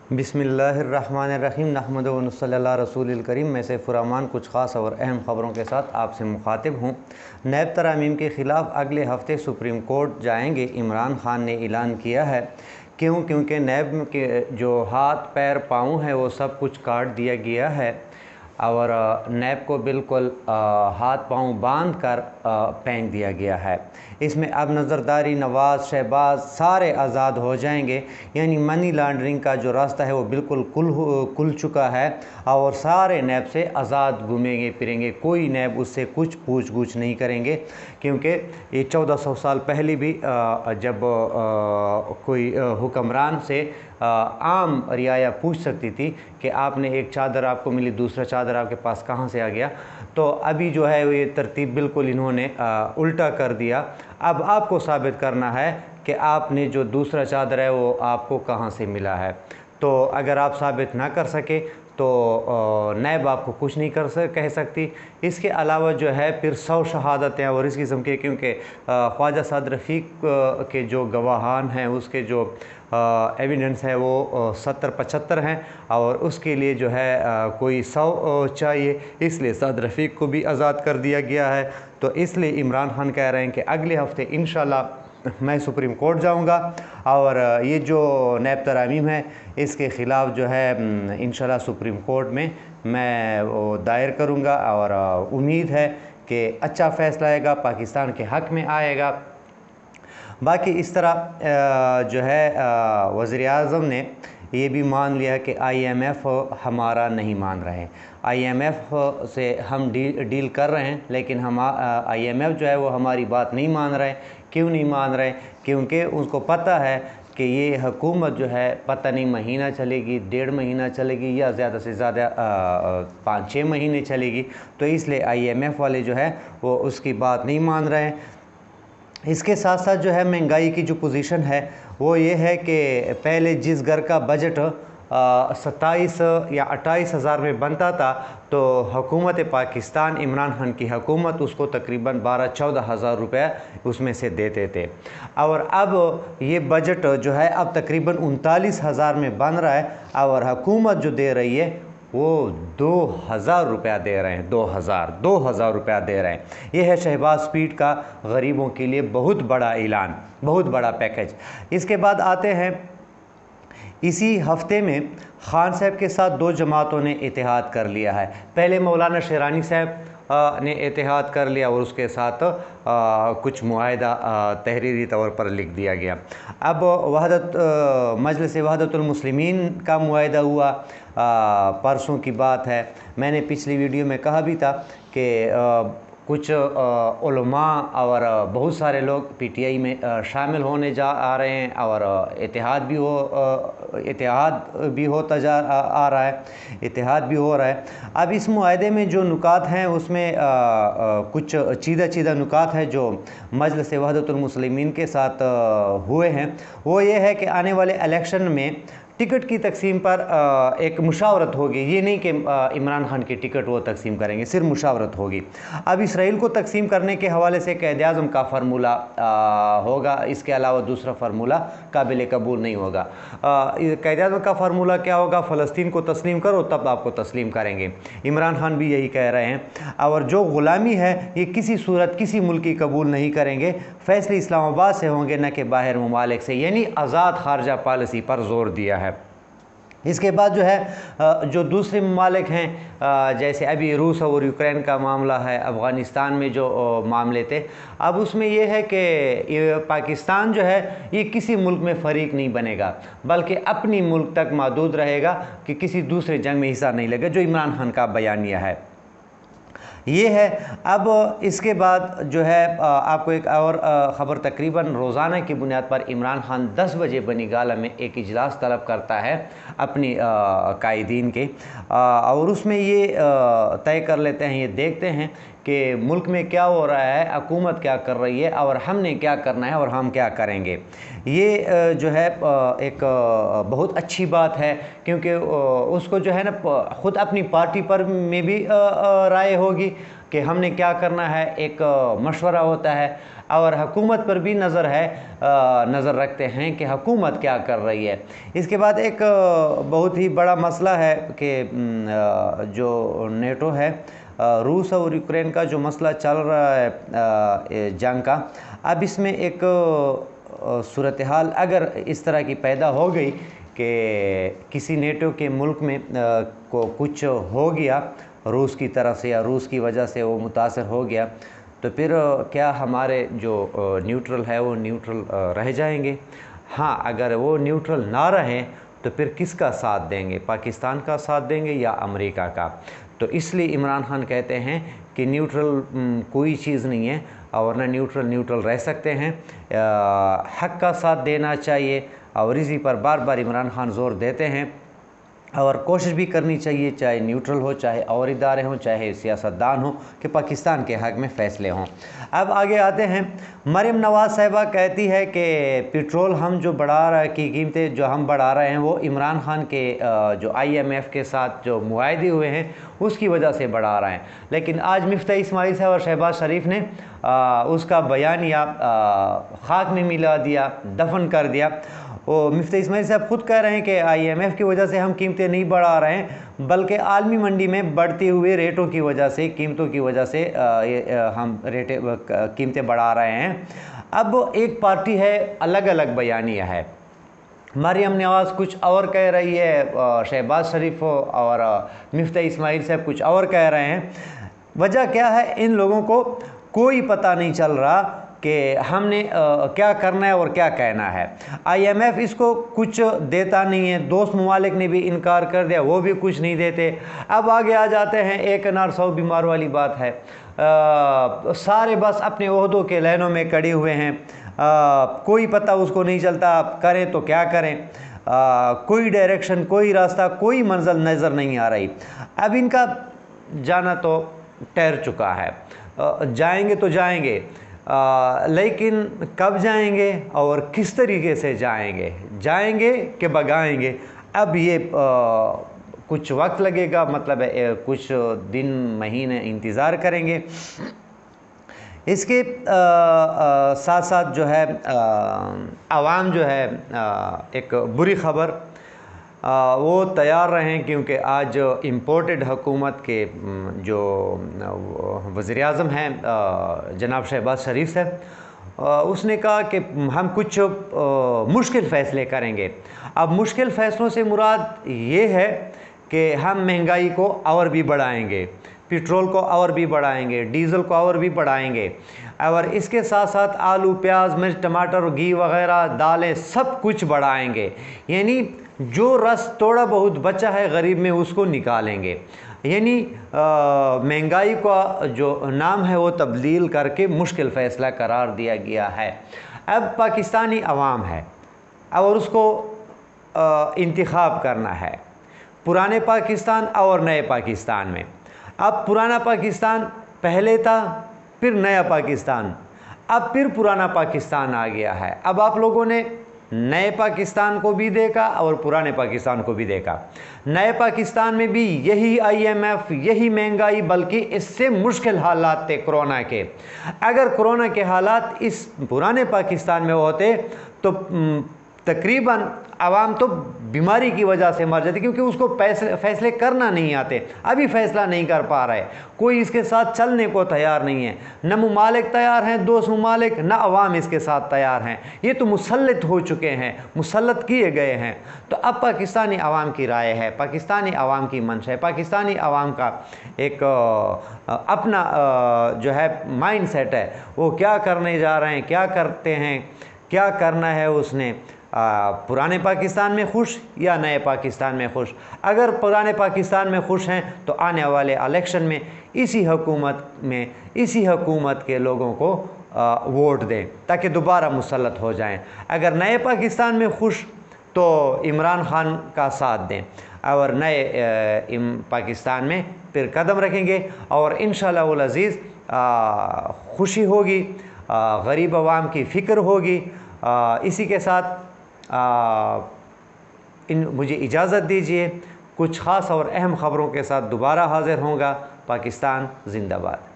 बिस्मिल्लाहिर्रहमानिर्रहीम नहमदुहु व नसल्ली अला रसूलिल करीम। मैं सैफ उर-रहमान कुछ ख़ास और अहम ख़बरों के साथ आपसे मुखातिब हूँ। नैब तरमीम के ख़िलाफ़ अगले हफ़्ते सुप्रीम कोर्ट जाएंगे, इमरान खान ने ऐलान किया है। क्योंकि नैब के जो हाथ पैर पाँव हैं वो सब कुछ काट दिया गया है और नैब को बिल्कुल हाथ पाँव बांध कर फेंक दिया गया है। इसमें अब नज़रदारी, नवाज़, शहबाज सारे आज़ाद हो जाएंगे, यानी मनी लॉन्ड्रिंग का जो रास्ता है वो बिल्कुल खुल चुका है और सारे नैब से आज़ाद घूमेंगे फिरेंगे। कोई नैब उससे कुछ पूछ गूछ नहीं करेंगे, क्योंकि ये 1400 साल पहले भी जब कोई हुक्मरान से आम रियाया पूछ सकती थी कि आपने एक चादर आपको मिली, दूसरा चादर आपके पास कहाँ से आ गया, तो अभी जो है ये तरतीब बिल्कुल इन्होंने उल्टा कर दिया। अब आपको साबित करना है कि आपने जो दूसरा चादर है वो आपको कहाँ से मिला है। तो अगर आप साबित ना कर सके तो नैब आपको कुछ नहीं कह सकती। इसके अलावा जो है फिर 100 शहादतें और इस किस्म के, क्योंकि ख्वाजा साद रफ़ीक के जो गवाहान हैं उसके जो एविडेंस है वो 70-75 हैं और उसके लिए जो है कोई 100 चाहिए, इसलिए साद रफ़ीक को भी आज़ाद कर दिया गया है। तो इसलिए इमरान खान कह रहे हैं कि अगले हफ़्ते इंशाल्लाह मैं सुप्रीम कोर्ट जाऊंगा और ये जो नैब तरमीम है इसके ख़िलाफ़ जो है इंशाल्लाह सुप्रीम कोर्ट में मैं वो दायर करूंगा और उम्मीद है कि अच्छा फ़ैसला आएगा, पाकिस्तान के हक़ में आएगा। बाकी इस तरह जो है वज़ीर-ए-आज़म ने ये भी मान लिया कि IMF हमारा नहीं मान रहे हैं। IMF से हम डील कर रहे हैं, लेकिन हम IMF जो है वो हमारी बात नहीं मान रहे। क्यों नहीं मान रहे? क्योंकि उनको पता है कि ये हुकूमत जो है पता नहीं महीना चलेगी, 1.5 महीना चलेगी या ज़्यादा से ज़्यादा 5-6 महीने चलेगी। तो इसलिए IMF वाले जो है वो उसकी बात नहीं मान रहे हैं। इसके साथ साथ जो है महंगाई की जो पोजीशन है वो ये है कि पहले जिस घर का बजट 27 या 28 हज़ार में बनता था, तो हुकूमत पाकिस्तान, इमरान खान की हुकूमत उसको तकरीबन 12-14 हज़ार रुपये उसमें से देते थे। और अब ये बजट जो है अब तकरीबन 39 हज़ार में बन रहा है और हुकूमत जो दे रही है वो 2000 रुपया दे रहे हैं। 2000 रुपया दे रहे हैं। ये है शहबाज स्पीड का गरीबों के लिए बहुत बड़ा ऐलान, बहुत बड़ा पैकेज। इसके बाद आते हैं, इसी हफ्ते में खान साहब के साथ 2 जमातों ने इत्तेहाद कर लिया है। पहले मौलाना शेरानी साहब ने इत्तेहाद कर लिया और उसके साथ कुछ मुआहिदा तहरीरी तौर पर लिख दिया गया। अब मजलिस वहदतुल मुस्लिमीन का मुआहिदा हुआ, परसों की बात है। मैंने पिछली वीडियो में कहा भी था कि कुछ उलमा और बहुत सारे लोग PTI में शामिल होने आ रहे हैं और इत्तेहाद भी होता आ रहा है, इत्तेहाद भी हो रहा है। अब इस मुआहदे में जो नुकात हैं उसमें कुछ चीदा नुकात हैं जो मजलिस वहदतुल मुस्लिमीन के साथ हुए हैं। वो ये है कि आने वाले इलेक्शन में टिकट की तकसीम पर एक मुशावरत होगी। ये नहीं कि इमरान खान की टिकट वो तकसीम करेंगे, सिर्फ मुशावरत होगी। अब इसराइल को तकसीम करने के हवाले से क़ायद-ए-आज़म का फार्मूला होगा, इसके अलावा दूसरा फार्मूला काबिल कबूल नहीं होगा। क़ायद-ए-आज़म का फार्मूला क्या होगा? फ़लस्तीन को तस्लीम करो तब आपको तस्लीम करेंगे। इमरान खान भी यही कह रहे हैं। और जो ग़ुलामी है ये किसी सूरत किसी मुल्क की कबूल नहीं करेंगे। फ़ैसले इस्लामाबाद से होंगे, न कि बाहर ममालिक से, यानी आज़ाद ख़ारजा पॉलिसी पर ज़ोर दिया है। इसके बाद जो है जो दूसरे ममालिक हैं, जैसे अभी रूस और यूक्रेन का मामला है, अफ़गानिस्तान में जो मामले थे, अब उसमें यह है कि पाकिस्तान जो है ये किसी मुल्क में फ़रीक नहीं बनेगा, बल्कि अपनी मुल्क तक महदूद रहेगा कि किसी दूसरे जंग में हिस्सा नहीं लेगा, जो इमरान खान का बयानिया है ये है। अब इसके बाद जो है आपको एक और ख़बर, तकरीबन रोज़ाना की बुनियाद पर इमरान खान 10 बजे बनी गाला में एक इजलास तलब करता है अपनी कायदीन के, और उसमें ये तय कर लेते हैं, ये देखते हैं कि मुल्क में क्या हो रहा है, हुकूमत क्या कर रही है और हमने क्या करना है और हम क्या करेंगे। ये जो है एक बहुत अच्छी बात है, क्योंकि उसको जो है ना ख़ुद अपनी पार्टी पर में भी राय होगी کہ ہم نے کیا کرنا ہے، ایک مشورہ ہوتا ہے اور حکومت پر بھی نظر رکھتے ہیں کہ حکومت کیا کر رہی ہے۔ اس کے بعد ایک بہت ہی بڑا مسئلہ ہے کہ جو نیٹو ہے، روس اور یوکرین کا جو مسئلہ چل رہا ہے جنگ کا، اب اس میں ایک صورتحال اگر اس طرح کی پیدا ہو گئی کہ کسی نیٹو کے ملک میں کو کچھ ہو گیا روس کی طرف سے یا روس کی وجہ سے وہ متاثر ہو گیا، تو پھر کیا ہمارے جو نیوٹرل ہے وہ نیوٹرل رہ جائیں گے؟ ہاں، اگر وہ نیوٹرل نہ رہیں تو پھر کس کا ساتھ دیں گے؟ پاکستان کا ساتھ دیں گے یا امریکہ کا؟ تو اس لیے عمران خان کہتے ہیں کہ نیوٹرل کوئی چیز نہیں ہے، اور نہ نیوٹرل رہ سکتے ہیں، حق کا ساتھ دینا چاہیے، اور اسی پر بار بار عمران خان زور دیتے ہیں، اور کوشش بھی کرنی چاہیے، چاہے نیوٹرل ہو، چاہے اور ادارے ہوں، چاہے سیاستدان ہوں، کہ پاکستان کے حق میں فیصلے ہوں۔ اب آگے آتے ہیں، مریم نواز صاحبہ کہتی ہے کہ پیٹرول ہم جو بڑھا رہے کی قیمتیں جو ہم بڑھا رہے ہیں وہ عمران خان کے جو IMF کے ساتھ جو معاہدے ہوئے ہیں اس کی وجہ سے بڑھا رہے ہیں، لیکن آج مفتاح اسماعیل صاحب اور شہباز شریف نے اس کا بیانیہ خاک میں ملا دیا، دفن کر دیا۔ وہ مفتاح اسماعیل صاحب خود کہہ رہے ہیں کہ IMF کی وجہ سے ہم قیمتیں نہیں بڑھا رہے ہیں، بلکہ عالمی منڈی میں بڑھتی ہوئے ریٹوں کی وجہ سے، قیمتوں کی وجہ سے ہم قیمتیں بڑھا رہے ہیں۔ اب ایک پارٹی ہے، الگ الگ بیانیہ ہے، مریم نواز کچھ اور کہہ رہی ہے، شہباز شریف اور مفتاح اسماعیل صاحب کچھ اور کہہ رہے ہیں۔ وجہ کیا ہے؟ ان لوگوں کو کوئی پتہ نہیں چل رہا کہ ہم نے کیا کرنا ہے اور کیا کہنا ہے۔ IMF اس کو کچھ دیتا نہیں ہے، دوست ممالک نے بھی انکار کر دیا، وہ بھی کچھ نہیں دیتے۔ اب آگے آ جاتے ہیں، ایک انار سو بیمار والی بات ہے، سارے بس اپنے عہدوں کے لائنوں میں کڑے ہوئے ہیں، کوئی پتہ اس کو نہیں چلتا کریں تو کیا کریں، کوئی ڈائریکشن، کوئی راستہ، کوئی منزل نظر نہیں آ رہی۔ اب ان کا جانا تو ٹھہر چکا ہے، جائیں گے تو جائیں گے، لیکن کب جائیں گے اور کس طریقے سے جائیں گے کہ بگائیں گے؟ اب یہ کچھ وقت لگے گا، مطلب کچھ دن مہینے انتظار کریں گے۔ اس کے ساتھ ساتھ جو ہے عوام جو ہے ایک بری خبر وہ تیار رہیں، کیونکہ آج امپورٹڈ حکومت کے جو وزیر اعظم ہیں جناب شہباز شریف صاحب، اس نے کہا کہ ہم کچھ مشکل فیصلے کریں گے۔ اب مشکل فیصلوں سے مراد یہ ہے کہ ہم مہنگائی کو اور بھی بڑھائیں گے، پیٹرول کو اور بھی بڑھائیں گے، ڈیزل کو اور بھی بڑھائیں گے، اور اس کے ساتھ ساتھ آلو، پیاز، مرچ، ٹماٹر، گھی وغیرہ، دالیں، سب کچھ بڑھائیں گے، یعنی جو رس تھوڑا بہت بچا ہے غریب میں اس کو نکالیں گے، یعنی مہنگائی کا جو نام ہے وہ تبدیل کر کے مشکل فیصلہ قرار دیا گیا ہے۔ اب پاکستانی عوام ہے اور اس کو انتخاب کرنا ہے، پرانے پاکستان اور نئے پاکستان میں۔ اب پرانا پاکستان پہلے تھا، پھر نیا پاکستان، اب پھر پرانا پاکستان آ گیا ہے۔ اب آپ لوگوں نے نئے پاکستان کو بھی دیکھا اور پرانے پاکستان کو بھی دیکھا۔ نئے پاکستان میں بھی یہی IMF، یہی مہنگائی، بلکہ اس سے مشکل حالات تھے کرونا کے۔ اگر کرونا کے حالات اس پرانے پاکستان میں ہوتے تو تقریباً عوام تو بیماری کی وجہ سے مر جاتی، کیونکہ اس کو فیصلے کرنا نہیں آتے، ابھی فیصلہ نہیں کر پا رہے، کوئی اس کے ساتھ چلنے کو تیار نہیں ہے، نہ ممالک تیار ہیں، دوست ممالک، نہ عوام اس کے ساتھ تیار ہیں، یہ تو مسلط ہو چکے ہیں، مسلط کیے گئے ہیں۔ تو اب پاکستانی عوام کی رائے ہے، پاکستانی عوام کی منشا ہے، پاکستانی عوام کا ایک اپنا جو ہے مائنڈ سیٹ ہے، وہ کیا کرنے جا رہے ہیں، کیا کرتے ہیں، کیا کرنا ہے اس نے، پرانے پاکستان میں خوش یا نئے پاکستان میں خوش۔ اگر پرانے پاکستان میں خوش ہیں تو آنے والے الیکشن میں اسی حکومت کے لوگوں کو ووٹ دیں تاکہ دوبارہ مسلط ہو جائیں۔ اگر نئے پاکستان میں خوش تو عمران خان کا ساتھ دیں، اور نئے پاکستان میں پھر قدم رکھیں گے، اور انشاءاللہ العزیز خوشی ہوگی، غریب عوام کی فکر ہوگی۔ اسی کے ساتھ مجھے اجازت دیجیے، کچھ خاص اور اہم خبروں کے ساتھ دوبارہ حاضر ہوں گا۔ پاکستان زندہ باد۔